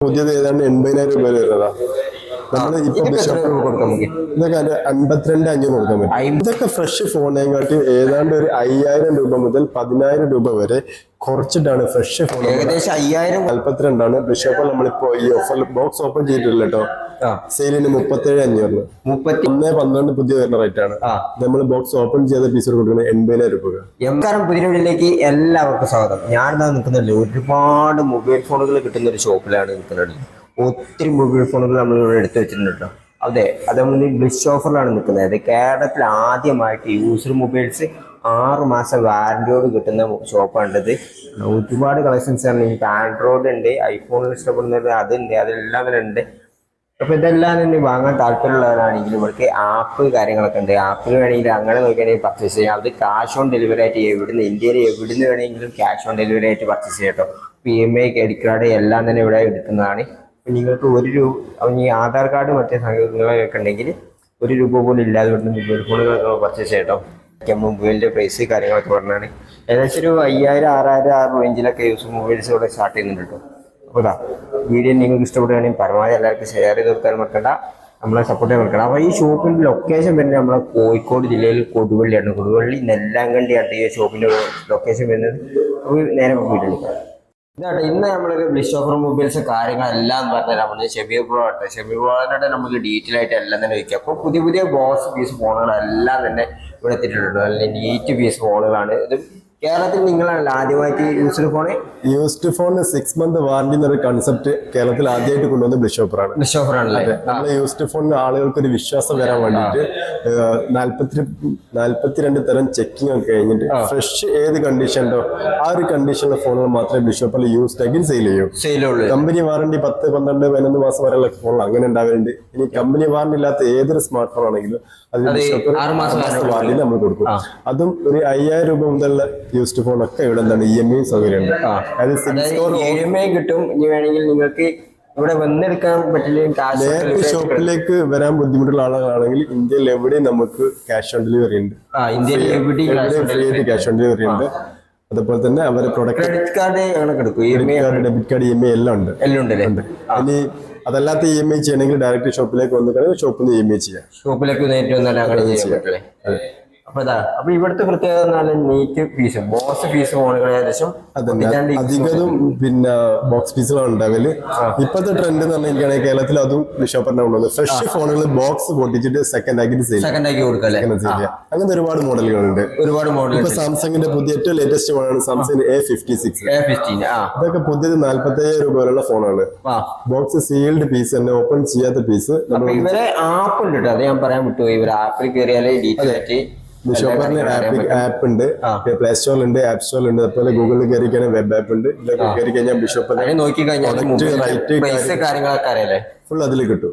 പുതിയത് ഏതാണ്ട് 80,000 രൂപ വരുന്നതാ. നമ്മള് ഇപ്പൊ ഇതൊക്കെ 52,500 കൊടുക്കാൻ പറ്റും. ഇതൊക്കെ ഫ്രഷ് ഫോണിനെക്കാട്ടി ഏതാണ്ട് ഒരു 5,000 രൂപ മുതൽ 10,000 രൂപ വരെ കുറച്ചിട്ടാണ് ഫ്രഷ് ഫോൺ. ഏകദേശം 5,042 ബിഷപ്പ് നമ്മളിപ്പോ ഈ ഓഫർ ബോക്സ് ഓപ്പൺ ചെയ്തിട്ടില്ല കേട്ടോ. സെയിലിന് 37,500. 1/12 പുതിയ വരുന്ന റേറ്റ് ആണ്. നമ്മൾ ബോക്സ് ഓപ്പൺ ചെയ്ത പീസ് കൊടുക്കുന്നത് 80,000 രൂപ. പുതിയ വീട്ടിലേക്ക് എല്ലാവർക്കും സ്വാഗതം. ഞാൻ നിൽക്കുന്നില്ല, ഒരുപാട് മൊബൈൽ ഫോണുകൾ കിട്ടുന്ന ഒരു ഷോപ്പിലാണ് നിൽക്കുന്നത്. ഒത്തിരി മൊബൈൽ ഫോണുകൾ നമ്മൾ ഇവിടെ എടുത്തു വെച്ചിട്ടുണ്ട് കേട്ടോ. അത് നമ്മൾ ബ്ലിസ് ഓഫറിലാണ് നിൽക്കുന്നത്. കേരളത്തിൽ ആദ്യമായിട്ട് യൂസർ മൊബൈൽസ് 6 മാസം വാറന്റിയോട് കിട്ടുന്ന ഷോപ്പാണിത്. ഒരുപാട് കളക്ഷൻസ് ആണ്. എനിക്ക് ആൻഡ്രോയിഡ് ഉണ്ട്, ഐഫോണിൽ ഇഷ്ടപ്പെടുന്നത് അതുണ്ട്, അതെല്ലാം തന്നെ ഉണ്ട്. അപ്പൊ ഇതെല്ലാം തന്നെ വാങ്ങാൻ താല്പര്യമുള്ളവരാണെങ്കിൽ ഇവർക്ക് ആപ്പ് കാര്യങ്ങളൊക്കെ ഉണ്ട്. ആപ്പിൽ വേണമെങ്കിൽ അങ്ങനെ നോക്കിയാണെങ്കിൽ പർച്ചേസ് ചെയ്യാം. അത് ക്യാഷ് ഓൺ ഡെലിവറി ആയിട്ട് എവിടുന്ന് ഇന്ത്യയിൽ എവിടുന്ന് വേണമെങ്കിലും ക്യാഷ് ഓൺ ഡെലിവറി ആയിട്ട് പർച്ചേസ് ചെയ്യാം കേട്ടോ. PMI ക്രെഡിറ്റ് കാർഡ് എല്ലാം തന്നെ ഇവിടെ എടുക്കുന്നതാണ്. നിങ്ങൾക്ക് 1 രൂപ ഈ ആധാർ കാർഡ് മറ്റേ സംഗതികളൊക്കെ ഉണ്ടെങ്കിൽ 1 രൂപ പോലും ഇല്ലാതെ ഇവിടുന്ന് മൊബൈൽ ഫോണുകൾ പർച്ചേസ് ചെയ്യട്ടോ. മൊബൈലിന്റെ പ്രൈസ് കാര്യങ്ങളൊക്കെ പറഞ്ഞാണ് ഏകദേശം ഒരു 5,000, 6,000 ആ റേഞ്ചിലൊക്കെ യൂസ് മൊബൈൽസ് ഇവിടെ സ്റ്റാർട്ട് ചെയ്യുന്നുണ്ട് കേട്ടോ. അപ്പോൾ വീഡിയോ നിങ്ങൾക്ക് ഇഷ്ടപ്പെടുകയാണെങ്കിൽ പരമാവധി എല്ലാവർക്കും ഷെയർ ചെയ്ത് കൊടുക്കാൻ മറക്കണ്ട, നമ്മളെ സപ്പോർട്ട് ചെയ്യാൻ മറക്കണ്ട. അപ്പോൾ ഈ ഷോപ്പിന്റെ ലൊക്കേഷൻ വരുന്നത് നമ്മളെ കോഴിക്കോട് ജില്ലയിൽ കൊടുവള്ളിയാണ്. കൊടുവള്ളി നെല്ലാങ്കണ്ടിയാണ് ഈ ഷോപ്പിന്റെ ലൊക്കേഷൻ വരുന്നത്. അപ്പോൾ നേരെ വീഡിയോ എടുക്കാം. ഇതാട്ടെ ഇന്ന് നമ്മളൊരു ബ്ലിസ് ഓഫർ മൊബൈൽസ് കാര്യങ്ങളെല്ലാം പറഞ്ഞാൽ നമ്മൾ ഷെമീർ ബ്രോ ആട്ടെ. ഷെമീർ ബ്രോയുടെ നമുക്ക് ഡീറ്റെയിൽ ആയിട്ട് എല്ലാം തന്നെ വയ്ക്കാം. അപ്പോൾ പുതിയ ബോക്സ് പീസ് ഫോണുകളെല്ലാം തന്നെ ഇവിടെ എത്തിയിട്ടുണ്ട്. നല്ല നീറ്റ് പീസ് ഫോണുകളാണ് ഇത്. കേരളത്തിൽ നിങ്ങളാണല്ലോ ആദ്യമായിട്ട് യൂസ്ഡ് ഫോൺ 6 month വാറന്റി എന്നൊരു കൺസെപ്റ്റ് കേരളത്തിൽ ആദ്യമായിട്ട് കൊണ്ടുവന്ന ബ്ലിസ് ഓഫറാണ്. നമ്മളെ യൂസ്ഡ് ഫോണിന് ആളുകൾക്ക് ഒരു വിശ്വാസം വരാൻ വേണ്ടിയിട്ട് 42 തരം ചെക്കിംഗ് ഒക്കെ കഴിഞ്ഞിട്ട് ഫ്രഷ് ഏത് കണ്ടീഷനുണ്ടോ ആ ഒരു കണ്ടീഷനുള്ള ഫോണുകൾ മാത്രമേ ബ്ലിസ് ഓഫറിൽ യൂസ്ഡ് ആക്കി സെയിൽ ചെയ്യൂ. കമ്പനി വാറന്റി 10, 12, 11 മാസം വരെയുള്ള ഫോണുകൾ അങ്ങനെ ഉണ്ടാവാറുണ്ട്. ഇനി കമ്പനി വാറന്റി ഇല്ലാത്ത ഏതൊരു സ്മാർട്ട് ഫോൺ ആണെങ്കിലും അതിന് വാറന്റി നമ്മൾ കൊടുക്കും. അതും ഒരു 5,000 രൂപ മുതലുള്ള യൂസ്ഡ് ഫോൺ ഒക്കെ ഇവിടെ എന്താണ് EMI സൗകര്യമുണ്ട്. EMI കിട്ടും. ഇനി വേണമെങ്കിൽ നിങ്ങൾക്ക് ഇവിടെ വന്നെടുക്കാൻ പറ്റില്ല. ഷോപ്പിലേക്ക് വരാൻ ബുദ്ധിമുട്ടുള്ള ആളുകളാണെങ്കിൽ ഇന്ത്യയിൽ എവിടെയും നമുക്ക് ക്യാഷ് ഓൺ ഡെലിവറി ഉണ്ട്. ക്യാഷ് ഓൺ ഡെലിവറി ഉണ്ട്. അതുപോലെ തന്നെ അവരെ product credit card debit card EMI എല്ലാം ഉണ്ട്. ഇനി അതല്ലാത്ത EMI ചെയ്യണമെങ്കിൽ ഡയറക്റ്റ് ഷോപ്പിലേക്ക് വന്നിട്ട് ഷോപ്പിൽ നിന്ന് EMI ചെയ്യാം. ഷോപ്പിലേക്ക് നേരിട്ട് വന്നാൽ അങ്ങനെ ചെയ്യാം. അപ്പൊ ഇവിടുത്തെ പ്രത്യേകത നീറ്റ് പീസ് ബോക്സ് പീസ് ഫോണുകൾ ഏകദേശം അധികതും പിന്നെ ബോക്സ് പീസുകളാണ് ഉണ്ടാവല്. ഇപ്പോഴത്തെ ട്രെൻഡ് എന്ന് പറഞ്ഞാൽ കേരളത്തിൽ അതും ബിഷോപ്പറിന്റെ ഉള്ളത്. ഫ്രഷ് ഫോണുകൾ ബോക്സ് പൊട്ടിച്ചിട്ട് സെക്കൻഡ് ആക്കി കൊടുക്കാം. അങ്ങനത്തെ ഒരുപാട് മോഡലുകളുണ്ട്. ഇപ്പൊ സാംസങ്ങിന്റെ പുതിയ ഏറ്റവും ലേറ്റസ്റ്റ് ഫോണാണ് സാംസങ് A56. ഇതൊക്കെ പുതിയത് 45,000 രൂപ വരെയുള്ള ഫോണാണ്. ബോക്സ് സീൽഡ് പീസ് തന്നെ, ഓപ്പൺ ചെയ്യാത്ത പീസ്. ഇവരെ ആപ്പ് ഉണ്ട് കേട്ടോ, അത് ഞാൻ പറയാൻ വിട്ടു. ഇവർ ആപ്പിൽ കയറിയാലേ ഡീറ്റെയിൽ ആയിട്ട് ബിഷോപ്പറിന് ആപ്പ് ഉണ്ട്, പ്ലേ സ്റ്റോറിലുണ്ട്, ആപ്പ് സ്റ്റോറിലുണ്ട്. അതുപോലെ ഗൂഗിളിൽ കയറി കഴിഞ്ഞാൽ വെബ് ആപ്പ് ഉണ്ട്. ഇതൊക്കെ കയറി കഴിഞ്ഞാൽ ബിഷോപ്പ് നോക്കി കഴിഞ്ഞാൽ ഫുൾ അതിൽ കിട്ടും.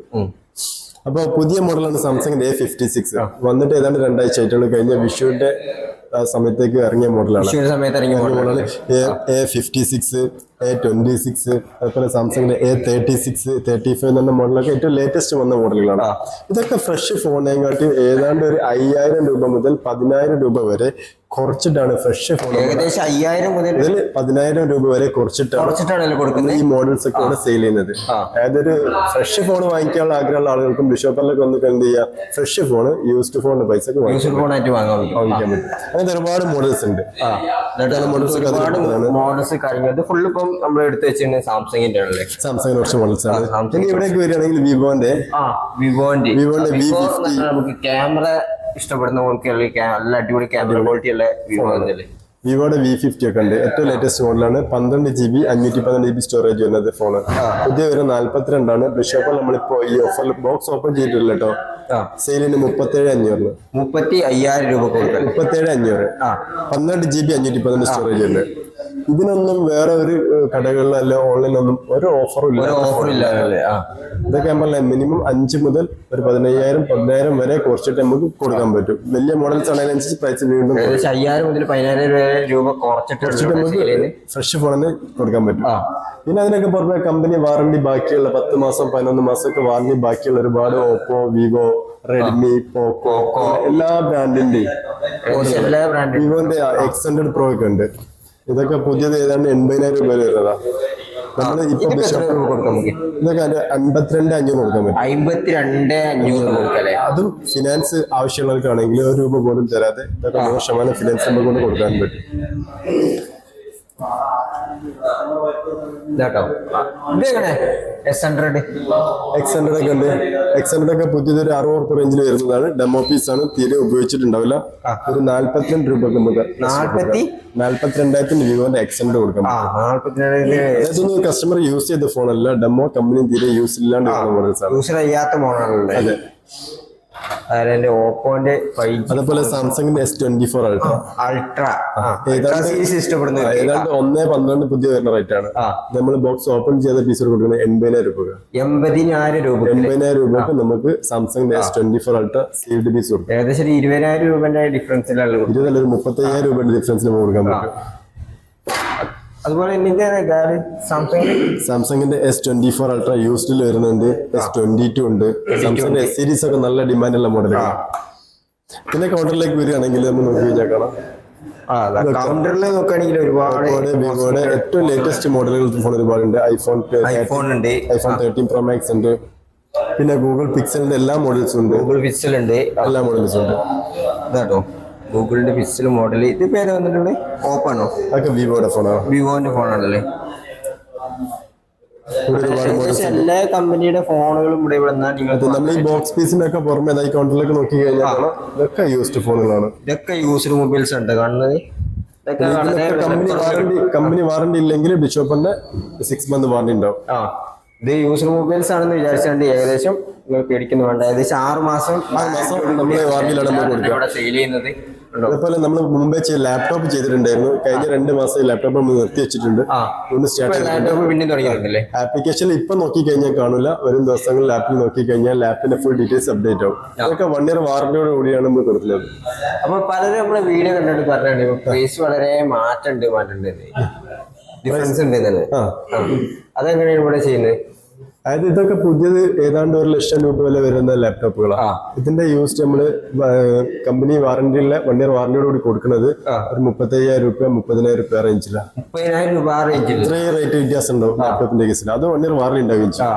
അപ്പൊ പുതിയ മോഡലാണ് സാംസങ്ങിന്റെ A56. വന്നിട്ട് ഏതാണ്ട് 2 ആഴ്ച ആയിട്ടുള്ള കഴിഞ്ഞ വിഷുവിന്റെ സമയത്തേക്ക് ഇറങ്ങിയ മോഡലാണ്. A56, A26, അതുപോലെ സാംസങ്ങിന്റെ A36, 35 എന്ന മോഡലൊക്കെ ഏറ്റവും ലേറ്റസ്റ്റ് വന്ന മോഡലുകളാണ്. ഇതൊക്കെ ഫ്രഷ് ഫോണിനെക്കാട്ടി ഏതാണ്ട് ഒരു 5,000 രൂപ മുതൽ 10,000 രൂപ വരെ കുറച്ചിട്ടാണ് ഫ്രഷ് ഫോൺ. ഏകദേശം 5,000 മുതൽ 10,000 രൂപ വരെ കുറച്ചിട്ടാണ് കൊടുക്കുന്നത് ഈ മോഡൽസ് ഒക്കെ ഇവിടെ സെയിൽ ചെയ്യുന്നത്. അതായത് ഒരു ഫ്രഷ് ഫോൺ വാങ്ങിക്കാനുള്ള ആഗ്രഹമുള്ള ആളുകൾക്കും ബിഷോപ്പറിലൊക്കെ വന്നിട്ട് എന്ത് ചെയ്യാം, ഫ്രഷ് ഫോൺ യൂസ്ഡ് ഫോണിന്റെ പൈസ വാങ്ങിക്കാൻ പറ്റും. അങ്ങനത്തെ ഒരുപാട് മോഡൽസ് ഉണ്ട്. മോഡൽസ് കാര്യങ്ങൾ ഫുള്ള് ഇപ്പം നമ്മൾ എടുത്ത് വെച്ചിട്ടുണ്ട് സാംസങ്ങിന്റെ സാംസങ്ങിന് കുറച്ച് മോഡൽസ് ആണ്. ഇനി ഇവിടേക്ക് വരികയാണെങ്കിൽ വിവോന്റെ V50 നമുക്ക് ക്യാമറ ഇഷ്ടപ്പെടുന്നവർക്ക് നല്ല അടിപൊളി ക്യാമറ ക്വാളിറ്റി ഉള്ള വിവോയുടെ V50 ഒക്കെ ഉണ്ട്. ഏറ്റവും ലേറ്റസ്റ്റ് മോഡലാണ്. 12 GB 512 GB സ്റ്റോറേജ് വരുന്നത് ഫോണ്. പുതിയ വരെ 42 ബിഷോപ്പിൽ നമ്മളിപ്പോ ഈ ഓഫർ ബോക്സ് ഓപ്പൺ ചെയ്തിട്ടില്ല കേട്ടോ. സെയിലിന് 37,500. 35,000 രൂപ കൊടുക്കാം. 37,500. 12 GB 512 സ്റ്റോറേജ് ഉണ്ട്. ഇതിനൊന്നും വേറെ ഒരു കടകളിലല്ല ഓൺലൈനിലൊന്നും ഒരു ഓഫറും ഇല്ല. ഇതൊക്കെ നമ്മൾ മിനിമം 5 മുതൽ ഒരു 15,000 വരെ കുറച്ചിട്ട് നമുക്ക് കൊടുക്കാൻ പറ്റും. വലിയ മോഡൽസ് ആണെന്നനുസരിച്ച് പ്രൈസ് വീണ്ടും 5,000 മുതൽ 10,000 രൂപ കുറച്ചിട്ട് നമുക്ക് ഫ്രഷ് ഫോണിന് കൊടുക്കാൻ പറ്റും. പിന്നെ അതിനൊക്കെ പുറമെ കമ്പനി വാറണ്ടി ബാക്കിയുള്ള 10 മാസം 11 മാസമൊക്കെ വാറണ്ടി ബാക്കിയുള്ള ഒരുപാട് ഓപ്പോ, വിവോ, റെഡ്മി, പോക്കോ എല്ലാ ബ്രാൻഡിന്റെയും വിവോന്റെ X100 Pro ഒക്കെ ഉണ്ട്. ഇതൊക്കെ പുതിയത് ഏതാണ്ട് 80,000 രൂപ വരുന്നതാ. നമ്മൾ ഇപ്പൊ ഇതൊക്കെ എത്ര രൂപ കൊടുക്കാം നമുക്ക്? ഇതൊക്കെ 52,500 കൊടുക്കാൻ പറ്റും. 52,500 കൊടുക്കല്ലേ? അതും ഫിനാൻസ് ആവശ്യമുള്ളവർക്കാണെങ്കിൽ ₹1 പോലും തരാതെ ഇതൊക്കെ 100% ഫിനാൻസ് നമുക്ക് കൊണ്ട് കൊടുക്കാൻ പറ്റും. ഇതാട്ടോ ഇതെങ്ങനെ X100 ഒക്കെ ഉണ്ട്. X100 ഒക്കെ പുതിയതൊരു ₹60 റേഞ്ചിൽ വരുന്നതാണ്. ഡെമോ പീസ് ആണ്, തീരെ ഉപയോഗിച്ചിട്ടുണ്ടാവില്ല. ഒരു ₹42 നമുക്ക് 42,000 വിവോന്റെ X100 കൊടുക്കാം. അതൊന്നും കസ്റ്റമർ യൂസ് ചെയ്ത ഫോണല്ല, ഡെമോ കമ്പനി തീരെ യൂസ് ഇല്ലാണ്ട് മോഡൽസ് ആണ്. യൂസ് ചെയ്യാത്ത മോഡാണല്ലേ? അതെ. അതിന്റെ ഓപ്പോന്റെ അതുപോലെ സാംസങ്ങിന്റെ S24 അൾട്രാ സീരീസ് ഇഷ്ടപ്പെടുന്ന ഏതാണ്ട് 1.12 പുതിയ വരുന്ന റേറ്റ് ആണ്. നമ്മൾ ബോക്സ് ഓപ്പൺ ചെയ്ത പീസ് കൊടുക്കുന്നത് 80,000 രൂപ. 80,000 രൂപക്ക് നമുക്ക് സാംസങ്ങിന്റെ S24 അൾട്രാ സീൽഡ് പീസ് കൊടുക്കും. ഏകദേശം 20,000 രൂപന്റെ ഡിഫറൻസിലാണ് 35,000 രൂപയുടെ ഡിഫറൻസിൽ കൊടുക്കാൻ പറ്റും. അതുപോലെ സാംസങ്ങിന്റെ S24 അൾട്രാ യൂസ്ഡിൽ വരുന്നുണ്ട്, S22 ഉണ്ട്. സാംസങ്ങിന്റെ S സീരീസ് ഒക്കെ നല്ല ഡിമാൻഡുള്ള മോഡലാണ്. പിന്നെ കൗണ്ടറിലേക്ക് വരികയാണെങ്കിൽ നമ്മൾ നോക്കി കഴിഞ്ഞാൽ കാണാം, കൗണ്ടറിൽ നോക്കുകയാണെങ്കിൽ ഒരുപാട് വിവോയുടെ ഏറ്റവും ലേറ്റസ്റ്റ് മോഡലുകൾ ഫോൺ ഒരുപാടുണ്ട്. ഐഫോൺ ഉണ്ട്, ഐഫോൺ 13 Pro Max ഉണ്ട്, പിന്നെ ഗൂഗിൾ പിക്സലിന്റെ എല്ലാ മോഡൽസും ഉണ്ട്. ഗൂഗിൾ പിക്സൽ ഉണ്ട്, എല്ലാ മോഡൽസും ഉണ്ട്. ഇതാട്ടോ ഗൂഗിളിന്റെ പിക്സൽ മോഡൽ. ഇത് പേര് വന്നിട്ടുണ്ട് ഓപ്പണോ? അതൊക്കെ വിവോയുടെ ഫോണാണ്, വിവോന്റെ ഫോണാണല്ലേ? എല്ലാ കമ്പനിയുടെ ഫോണുകളും ഇവിടെ നമ്മൾ ഈ ബോക്സ് പീസിന്റെ ഒക്കെ പുറമെ കൗണ്ടറിലേക്ക് നോക്കി കഴിഞ്ഞാൽ ഇതൊക്കെ യൂസ്ഡ് ഫോണുകളാണ്. ഇതൊക്കെ യൂസ്ഡ് മൊബൈൽസ് ഉണ്ട് കാണുന്നത്. കമ്പനി വാറണ്ടി ഇല്ലെങ്കിൽ ബിഷോപ്പിന്റെ 6 month വാറണ്ടി ഉണ്ടാവും. ഇത് യൂസ്ഡ് മൊബൈൽസ് ആണെന്ന് വിചാരിച്ചുകൊണ്ട് ഏകദേശം നിങ്ങൾ പേടിക്കുന്നു വേണ്ട, ഏകദേശം 6 മാസം നമ്മൾ വാറണ്ടിയിലാണ് നമ്മൾ കൊടുക്കുക. സെയിൽ ചെയ്യുന്നത്. അതുപോലെ നമ്മൾ മുമ്പേ ലാപ്ടോപ്പ് ചെയ്തിട്ടുണ്ടായിരുന്നു. കഴിഞ്ഞ 2 മാസം ലാപ്ടോപ്പ് നമ്മൾ നിർത്തി വെച്ചിട്ടുണ്ട്. പിന്നെ തുടങ്ങിയിട്ടുണ്ടല്ലേ? ആപ്ലിക്കേഷനിൽ ഇപ്പൊ നോക്കി കഴിഞ്ഞാൽ കാണൂല, വരും ദിവസങ്ങളിൽ ആപ്പിൽ നോക്കി കഴിഞ്ഞാൽ ലാപ്പിന്റെ ഫുൾ ഡീറ്റെയിൽസ് അപ്ഡേറ്റ് ആവും. അതൊക്കെ 1 year വാറണ്ടിയോട് കൂടിയാണ് നമ്മൾ കൊടുക്കുന്നത്. അപ്പൊ പലരും നമ്മളെ വീഡിയോ കണ്ടിട്ട് പറഞ്ഞിട്ടുണ്ട് പ്രൈസ് വളരെ മാറ്റമുണ്ട് ഡിഫറൻസ് ഉണ്ട്. അതെങ്ങനെയാണ് ഇവിടെ ചെയ്യുന്നത്? അതായത് ഇതൊക്കെ പുതിയത് ഏതാണ്ട് 1,00,000 രൂപ വില വരുന്ന ലാപ്ടോപ്പുകളാണ്. ഇതിന്റെ യൂസ് നമ്മള് കമ്പനി വാറണ്ടിയിലെ 1 year വാറണ്ടിയോട് കൂടി കൊടുക്കുന്നത് ഒരു 35,000 രൂപ 30,000 രൂപ റേഞ്ചിലാണ്. 30,000 രൂപ റേഞ്ചിൽ ഇത്രയും റേറ്റ് വ്യത്യാസം ഉണ്ടാവും ലാപ്ടോപ്പിന്റെ കേസിൽ. അത് 1 year വാറണ്ടി ഉണ്ടാവും.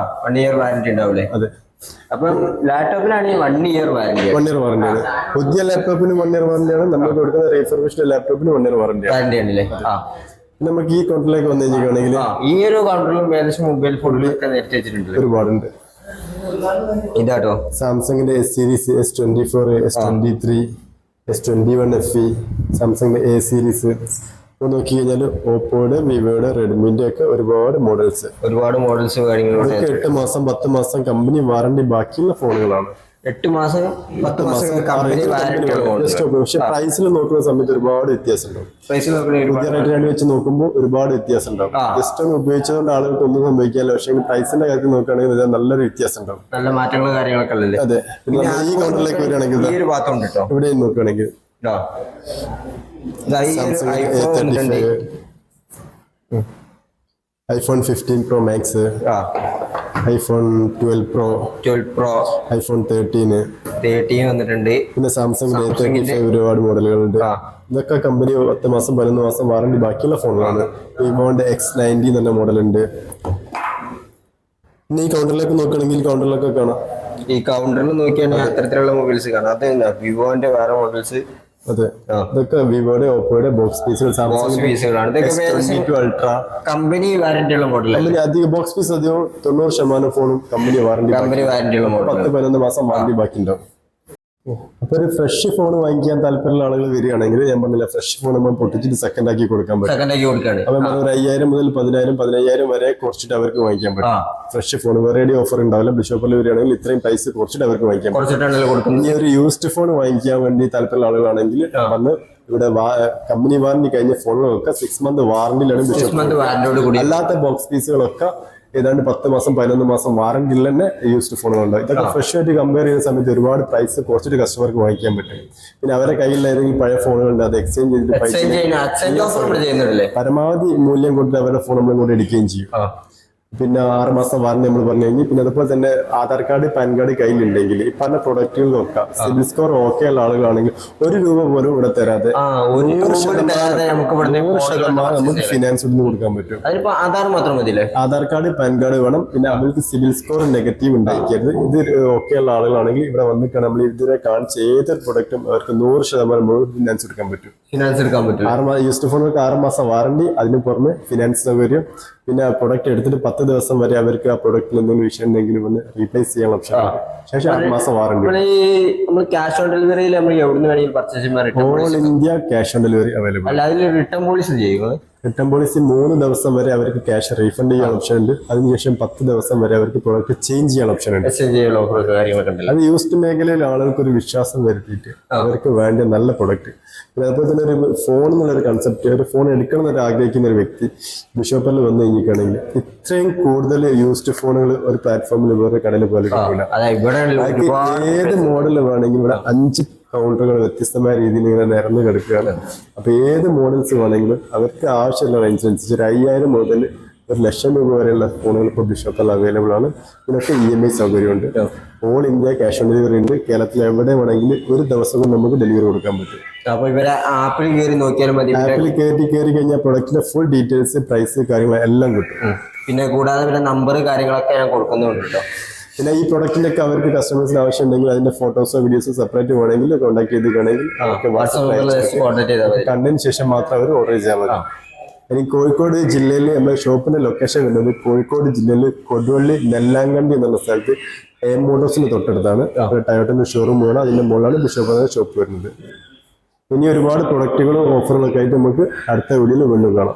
1 year വാറണ്ടി ഉണ്ടാവില്ലേ? അതെ. അപ്പം ലാപ്ടോപ്പിനാണെങ്കിൽ 1 year വാറണ്ടി. 1 year വാറണ്ടിയാണ്. പുതിയ ലാപ്ടോപ്പിന് 1 year വാറണ്ടിയാണ്. നമ്മൾ കൊടുക്കുന്ന റീഫർബിഷ്ഡ് ലാപ്ടോപ്പിന് 1 year വാറണ്ടി ആണല്ലേ? നമുക്ക് ഈ കൗണ്ടറിലേക്ക് വന്നു കഴിഞ്ഞാണെങ്കിൽ ഈ ഒരു കൗണ്ടറിലും ഏകദേശം മൊബൈൽ ഫോണിലൊക്കെ നേരത്തെ വെച്ചിട്ടുണ്ട്, ഒരുപാടുണ്ട്. ഇതാട്ടോ സാംസങ്ങിന്റെ S series, S24, S23, S21 FE, സാംസങ്ങിന്റെ A സീരീസ് നോക്കി കഴിഞ്ഞാൽ ഓപ്പോയുടെ, വിവോയുടെ, റെഡ്മിന്റെ ഒക്കെ ഒരുപാട് മോഡൽസ് കാര്യങ്ങളുണ്ട്. 8 മാസം 10 മാസം കമ്പനി വാറണ്ടി ബാക്കിയുള്ള ഫോണുകളാണ്. 8 മാസം 10 മാസം പക്ഷെ പ്രൈസിൽ നോക്കുന്ന സമയത്ത് ഒരുപാട് വ്യത്യാസം ഉണ്ടാവും. പുതിയ റേറ്റ് വെച്ച് നോക്കുമ്പോൾ ഒരുപാട് വ്യത്യാസം ഉണ്ടാവും. ജസ്റ്റ് ഒന്ന് ഉപയോഗിച്ചതുകൊണ്ട് ആളുകൾക്ക് ഒന്നും സംഭവിക്കാല്ല. പക്ഷെ പ്രൈസിന്റെ കാര്യത്തിൽ നോക്കുകയാണെങ്കിൽ നല്ലൊരു വ്യത്യാസം ഉണ്ടാവും, നല്ല മാറ്റങ്ങളും കാര്യങ്ങളൊക്കെ. അതെ. പിന്നെ ഈ കൗണ്ടറിലേക്ക് വരികയാണെങ്കിൽ ഇവിടെ നോക്കുകയാണെങ്കിൽ iPhone 15 Pro Max, iPhone 12 Pro, iPhone 13 വന്നിട്ടുണ്ട്. പിന്നെ സാംസങ്ങിന്റെ A35 ഒരുപാട് മോഡലുകളുണ്ട്. ഇതൊക്കെ കമ്പനി 10 മാസം 11 മാസം വാറണ്ടി ബാക്കിയുള്ള ഫോണുകളാണ്. വിവോന്റെ X90 എന്ന മോഡലുണ്ട്. പിന്നെ ഈ കൗണ്ടറിലേക്ക് നോക്കുകയാണെങ്കിൽ കൗണ്ടറിലൊക്കെ കാണാം. ഈ കൗണ്ടറിൽ നോക്കിയാണെങ്കിൽ അത്തരത്തിലുള്ള മൊബൈൽസ് കാണാം. അത് വിവോന്റെ വേറെ മോഡൽസ്. അതെ, ഇതൊക്കെ വിവോയുടെ, ഓപ്പോയുടെ ബോക്സ് പീസുകൾ, അൾട്രാ കമ്പനി വാറന്റി ഉള്ള മോഡൽ. അധികം ബോക്സ് പീസ് അധികം 90% ഫോണും കമ്പനി വാറന്റി ഉള്ള മോഡൽ. 10-11 മാസം വാറന്റി ബാക്കി ഉണ്ടാവും. അപ്പൊ ഒരു ഫ്രഷ് ഫോൺ വാങ്ങിക്കാൻ താല്പര്യമുള്ള ആളുകൾ വരികയാണെങ്കിൽ ഞാൻ പറഞ്ഞില്ല, ഫ്രഷ് ഫോൺ നമ്മൾ പൊട്ടിച്ചിട്ട് സെക്കൻഡ് ആക്കി കൊടുക്കാൻ പറ്റും. അപ്പൊ നമ്മൾ ഒരു 5,000 മുതൽ 10,000, 15,000 വരെ കുറച്ചിട്ട് അവർക്ക് വാങ്ങിക്കാൻ പറ്റും. ഫ്രഷ് ഫോൺ വേറെ ഓഫർ ഉണ്ടാവില്ല. ബിഷോപ്പിൽ വരികയാണെങ്കിൽ ഇത്രയും പ്രൈസ് കുറച്ചിട്ട് അവർക്ക് വാങ്ങിക്കാൻ പറ്റും. ഇനി ഒരു യൂസ്ഡ് ഫോൺ വാങ്ങിക്കാൻ വേണ്ടി താല്പര്യമുള്ള ആളുകളാണെങ്കിൽ വന്ന് ഇവിടെ കമ്പനി വാറന്റി കഴിഞ്ഞ ഫോണുകളൊക്കെ 6 month വാറന്റിയിലാണ് ബിഷോപ്പ്. അല്ലാത്ത ബോക്സ് പീസുകളൊക്കെ ഏതാണ്ട് 10 മാസം 11 മാസം വാറന്റിയിൽ തന്നെ യൂസ്ഡ് ഫോണുകളുണ്ട്. ഇതൊക്കെ ഫ്രഷ് ആയിട്ട് കമ്പയർ ചെയ്യുന്ന സമയത്ത് ഒരുപാട് പ്രൈസ് കുറച്ചിട്ട് കസ്റ്റമർക്ക് വാങ്ങിക്കാൻ പറ്റും. പിന്നെ അവരെ കയ്യിൽ ഏതെങ്കിലും പഴയ ഫോണുകളുണ്ട്, അത് എക്സ്ചേഞ്ച് ചെയ്തിട്ട് പരമാവധി മൂല്യം കൊടുത്ത് അവരുടെ ഫോൺ നമ്മൾ ഇങ്ങോട്ട് എടുക്കുകയും ചെയ്യും. പിന്നെ 6 മാസം വാറന്റി നമ്മൾ പറഞ്ഞു കഴിഞ്ഞാൽ പിന്നെ അതുപോലെ തന്നെ ആധാർ കാർഡ് പാൻ കാർഡ് കയ്യിലുണ്ടെങ്കിൽ ഈ പറഞ്ഞ പ്രൊഡക്റ്റുകൾക്കൊക്കെ സിബിൽ സ്കോർ ഓക്കെ ഉള്ള ആളുകളാണെങ്കിൽ ₹1 പോലും ഇവിടെ തരാതെ 100% നമുക്ക് ഫിനാൻസ് ഇടുന്ന് കൊടുക്കാൻ പറ്റും. അതിപ്പോ ആധാർ മാത്രം മതിയല്ലേ? ആധാർ കാർഡ് പാൻ കാർഡ് വേണം. പിന്നെ അവർക്ക് സിബിൽ സ്കോർ നെഗറ്റീവ് ഉണ്ടാക്കിയത് ഇത് ഓക്കെ ഉള്ള ആളുകളാണെങ്കിൽ ഇവിടെ വന്നിട്ട് നമ്മൾ ഇതിനെ കാണിച്ച ഏതൊരു പ്രൊഡക്റ്റും അവർക്ക് 100% മുഴുവൻ ഫിനാൻസ് എടുക്കാൻ പറ്റും. ഫിനാൻസ് എടുക്കാൻ പറ്റും. യൂസ്ഡ് ഫോണുകൾക്ക് 6 മാസം വാറണ്ടി, അതിന് പുറമെ ഫിനാൻസ് സൗകര്യം. പിന്നെ ആ പ്രൊഡക്റ്റ് എടുത്തിട്ട് 10 ദിവസം വരെ അവർക്ക് ആ പ്രൊഡക്റ്റിൽ എന്തെങ്കിലും വിഷയം ഉണ്ടെങ്കിലും ഒന്ന് റീപ്ലേസ് ചെയ്യാൻ ഓപ്ഷൻ. ശേഷം 6 മാസം വാറണ്ടി. നമ്മൾ ക്യാഷ് ഓൺ ഡെലിവറിയിൽ നമ്മൾ എവിടുന്ന് വേണമെങ്കിൽ പർച്ചേസ് ചെയ്യാൻ all India cash on delivery available. അല്ല, അതിൽ റിട്ടേൺ പോളിസി ചെയ്യുന്നത്? റിട്ടേൺ പോളിസി 3 ദിവസം വരെ അവർക്ക് ക്യാഷ് റീഫണ്ട് ചെയ്യാൻ ഓപ്ഷൻ ഉണ്ട്. അതിനുശേഷം 10 ദിവസം വരെ അവർക്ക് പ്രൊഡക്റ്റ് ചേഞ്ച് ചെയ്യാൻ ഓപ്ഷൻ ഉണ്ട്. അത് യൂസ്ഡ് മേഖലയിൽ ആളുകൾക്ക് ഒരു വിശ്വാസം വരുത്തിയിട്ട് അവർക്ക് വേണ്ട നല്ല പ്രൊഡക്റ്റ്. പിന്നെ അതുപോലെ തന്നെ ഒരു ഫോൺ എന്നുള്ളൊരു കൺസെപ്റ്റ്, ഒരു ഫോൺ എടുക്കണം എന്നൊരു ആഗ്രഹിക്കുന്ന ഒരു വ്യക്തി ബിഷോപ്പറിൽ വന്നു കഴിഞ്ഞിട്ടാണെങ്കിൽ ഇത്രയും കൂടുതൽ യൂസ്ഡ് ഫോണുകൾ ഒരു പ്ലാറ്റ്ഫോമിൽ വേറെ കടയിൽ പോലെ കിട്ടില്ല. ഏത് മോഡൽ വേണമെങ്കിലും ഇവിടെ 5 കൗണ്ടറുകൾ വ്യത്യസ്തമായ രീതിയിൽ ഇങ്ങനെ നിരന്ന് കിടക്കുകയാണ്. അപ്പൊ ഏത് മോഡൽസ് വേണമെങ്കിലും അവർക്ക് ആവശ്യമുള്ള റേഞ്ച് അനുസരിച്ച് ഒരു 5000 മുതൽ ₹1,00,000 വരെയുള്ള ഫോണുകൾ ഇപ്പോൾ ബിഷോപ്പിൽ അവൈലബിൾ ആണ്. ഇതിനൊക്കെ EMI സൗകര്യമുണ്ട്. All India cash on delivery ഉണ്ട്. കേരളത്തിൽ എവിടെ വേണമെങ്കിലും ഒരു ദിവസം കൊണ്ട് നമുക്ക് ഡെലിവറി കൊടുക്കാൻ പറ്റും. അപ്പൊ ഇവരെ ആപ്പിൽ കയറി നോക്കിയാലും മതി. ആപ്പിൽ കയറി കഴിഞ്ഞാൽ പ്രൊഡക്റ്റിന്റെ ഫുൾ ഡീറ്റെയിൽസ്, പ്രൈസ്, കാര്യങ്ങൾ എല്ലാം കിട്ടും. പിന്നെ കൂടാതെ പിന്നെ നമ്പർ കാര്യങ്ങളൊക്കെ ഞാൻ കൊടുക്കുന്നുണ്ട് കേട്ടോ. പിന്നെ ഈ പ്രൊഡക്റ്റിന്റെ ഒക്കെ അവർക്ക് കസ്റ്റമേഴ്സിന് ആവശ്യം ഉണ്ടെങ്കിൽ അതിന്റെ ഫോട്ടോസോ വീഡിയോസോ സെപ്പറേറ്റ് വേണമെങ്കിൽ കോൺടാക്ട് ചെയ്തിട്ടാണെങ്കിൽ കണ്ടതിന് ശേഷം മാത്രം അവർ ഓർഡർ ചെയ്താൽ മതി. ഇനി കോഴിക്കോട് ജില്ലയിൽ നമ്മുടെ ഷോപ്പിന്റെ ലൊക്കേഷൻ വരുന്നത് കോഴിക്കോട് ജില്ലയിൽ കൊടുവള്ളി നെല്ലാങ്കണ്ടി എന്നുള്ള സ്ഥലത്ത് AM മോട്ടോഴ്സിന് തൊട്ടടുത്താണ്. ടയോട്ടന്റെ ഷോറൂം വേണം. അതിന്റെ മുകളിലാണ് ബിഷോപ്പ് ഷോപ്പ് വരുന്നത്. ഇനി ഒരുപാട് പ്രൊഡക്റ്റുകളും ഓഫറുകളൊക്കെ ആയിട്ട് നമുക്ക് അടുത്ത വീഡിയോയിൽ വീണ്ടും കാണാം.